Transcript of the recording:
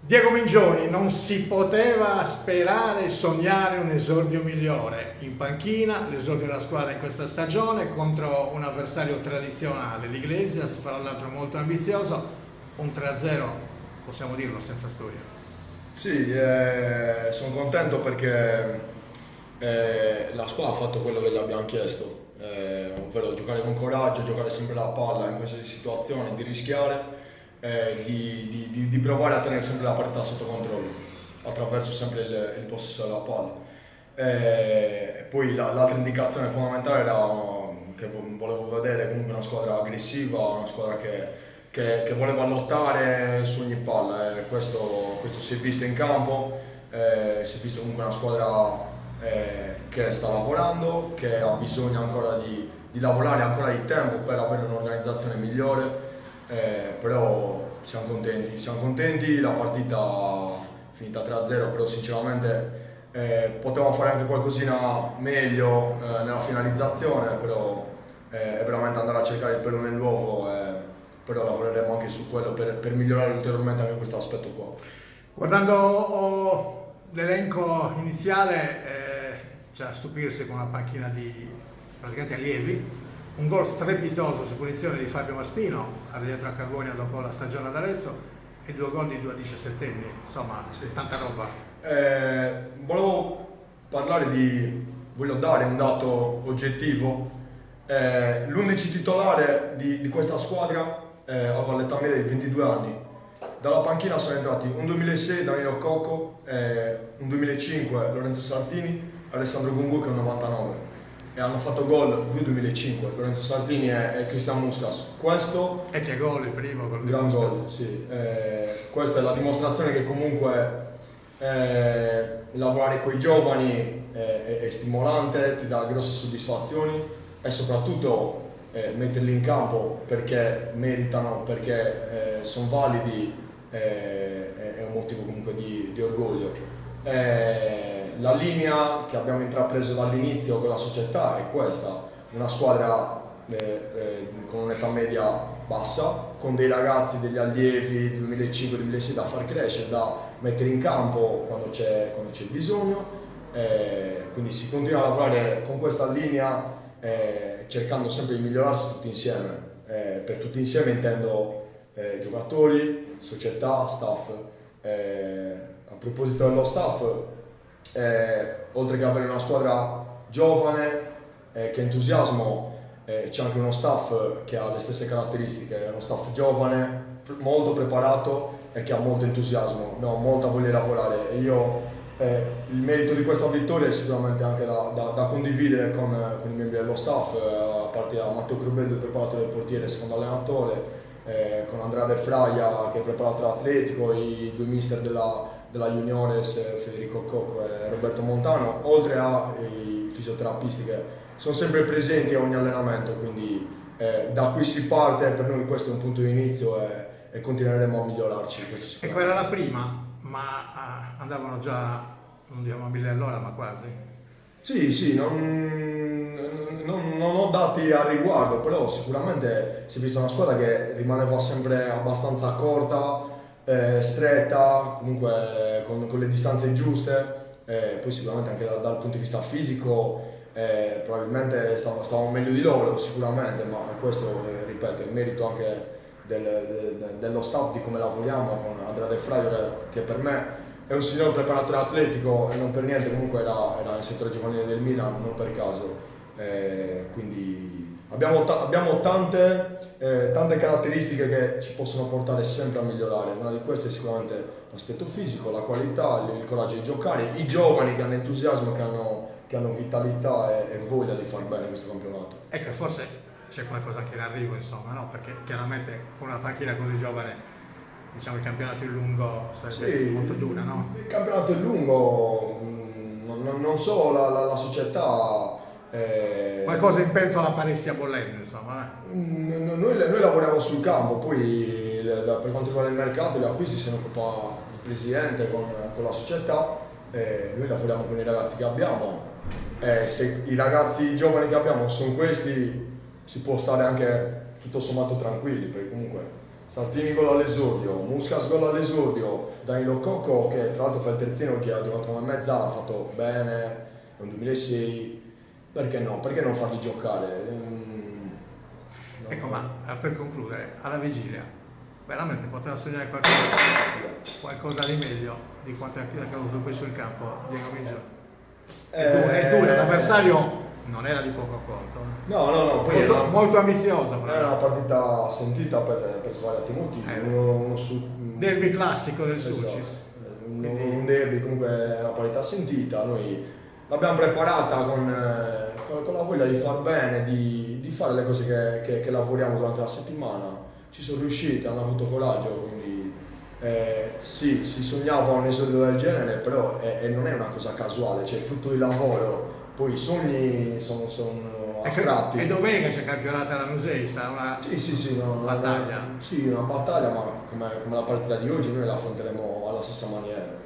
Diego Mingioni, non si poteva sperare e sognare un esordio migliore in panchina, l'esordio della squadra in questa stagione contro un avversario tradizionale, l'Iglesias, fra l'altro molto ambizioso, un 3-0, possiamo dirlo, senza storia. Sì, sono contento perché la squadra ha fatto quello che gli abbiamo chiesto, ovvero giocare con coraggio, giocare sempre la palla in queste situazioni, di rischiare, di provare a tenere sempre la partita sotto controllo attraverso sempre il possesso della palla. E poi l'altra indicazione fondamentale era che volevo vedere comunque una squadra aggressiva, una squadra che voleva lottare su ogni palla. Questo si è visto in campo, si è visto comunque una squadra che sta lavorando, che ha bisogno ancora di lavorare, ancora di tempo per avere un'organizzazione migliore. Però siamo contenti, la partita è finita 3-0, però sinceramente potevamo fare anche qualcosina meglio nella finalizzazione, però è veramente andare a cercare il pelo nell'uovo, però lavoreremo anche su quello per migliorare ulteriormente anche questo aspetto qua. Guardando l'elenco iniziale, c'è a stupirsi con una panchina di praticamente allievi. Un gol strepitoso su punizione di Fabio Mastino, rientro a Carbonia dopo la stagione ad Arezzo, e 2 gol di 2 17enni, insomma, sì, tanta roba. Voglio dare un dato oggettivo. L'11 titolare di questa squadra aveva l'età media di 22 anni. Dalla panchina sono entrati un 2006 Danilo Cocco, un 2005 Lorenzo Sartini, Alessandro Gungu che è un 99. E hanno fatto gol 2005, Lorenzo Sartini e Cristian Muscas. Questo e che gol il primo gol, gran gol, sì. Questa è la dimostrazione che comunque lavorare con i giovani è stimolante, ti dà grosse soddisfazioni e soprattutto metterli in campo perché meritano, perché sono validi, è un motivo comunque di orgoglio. La linea che abbiamo intrapreso dall'inizio con la società è questa: una squadra con un'età media bassa, con dei ragazzi, degli allievi 2005-2006 da far crescere, da mettere in campo quando c'è bisogno, quindi si continua a lavorare con questa linea cercando sempre di migliorarsi tutti insieme. Per tutti insieme intendo giocatori, società, staff. A proposito dello staff, oltre che avere una squadra giovane che entusiasmo, c'è anche uno staff che ha le stesse caratteristiche, è uno staff giovane, molto preparato e che ha molto entusiasmo, molta voglia di lavorare. E il merito di questa vittoria è sicuramente anche da condividere con i membri dello staff, a partire da Matteo Crubello, il preparatore del portiere e secondo allenatore, con Andrea De Fraia che è preparatore atletico, i 2 mister della Juniores, Federico Cocco e Roberto Montano, oltre ai fisioterapisti che sono sempre presenti a ogni allenamento, quindi da qui si parte. Per noi questo è un punto di inizio e continueremo a migliorarci. E quella era la prima, ma andavano già, non diciamo a 1000 all'ora, ma quasi. Sì, non ho dati al riguardo, però sicuramente si è vista una squadra che rimaneva sempre abbastanza corta, stretta, comunque con le distanze giuste, poi sicuramente anche dal punto di vista fisico probabilmente stavamo meglio di loro sicuramente, ma questo ripeto è il merito anche dello staff, di come lavoriamo con Andrea De Fraio che per me è un signor preparatore atletico e non per niente comunque era nel settore giovanile del Milan, non per caso, quindi abbiamo tante caratteristiche che ci possono portare sempre a migliorare. Una di queste è sicuramente l'aspetto fisico, la qualità, il coraggio di giocare, i giovani che hanno entusiasmo, che hanno vitalità e voglia di far bene questo campionato. Ecco, forse c'è qualcosa che in arrivo, insomma, no? Perché chiaramente con una panchina così giovane, diciamo, il campionato in lungo sarebbe molto dura, no? Il campionato è lungo, non solo la società. Qualcosa in pentola pare stia bollendo, insomma. Noi lavoriamo sul campo, poi per quanto riguarda il mercato, gli acquisti se ne occupa il presidente con la società, noi lavoriamo con i ragazzi che abbiamo. Se i ragazzi giovani che abbiamo sono questi, si può stare anche tutto sommato tranquilli, perché comunque Sartini gol all'esordio, Muscas gol all'esordio, Danilo Cocco che tra l'altro fa il terzino, che ha giocato come mezzala, ha fatto bene, è un 2006, perché no? Perché non farli giocare? Ecco, ma per concludere, alla vigilia, veramente poteva segnare qualcosa di meglio di quanto è accaduto qui sul campo Diego Miggio. E tu, l'avversario non era di poco conto. No, poi molto ambizioso. Era una partita sentita per svariati motivi. Uno su, derby classico del esatto. Sulcis. Un derby, comunque è una partita sentita. Noi l'abbiamo preparata con la voglia di far bene, di fare le cose che lavoriamo durante la settimana. Ci sono riusciti, hanno avuto coraggio, quindi sì, si sognava un esordio del genere, però non è una cosa casuale, cioè è frutto di lavoro. Poi i sogni sono astratti. E domenica c'è il campionato alla Musei, sarà una battaglia. Sì, una battaglia, ma come la partita di oggi noi la affronteremo alla stessa maniera.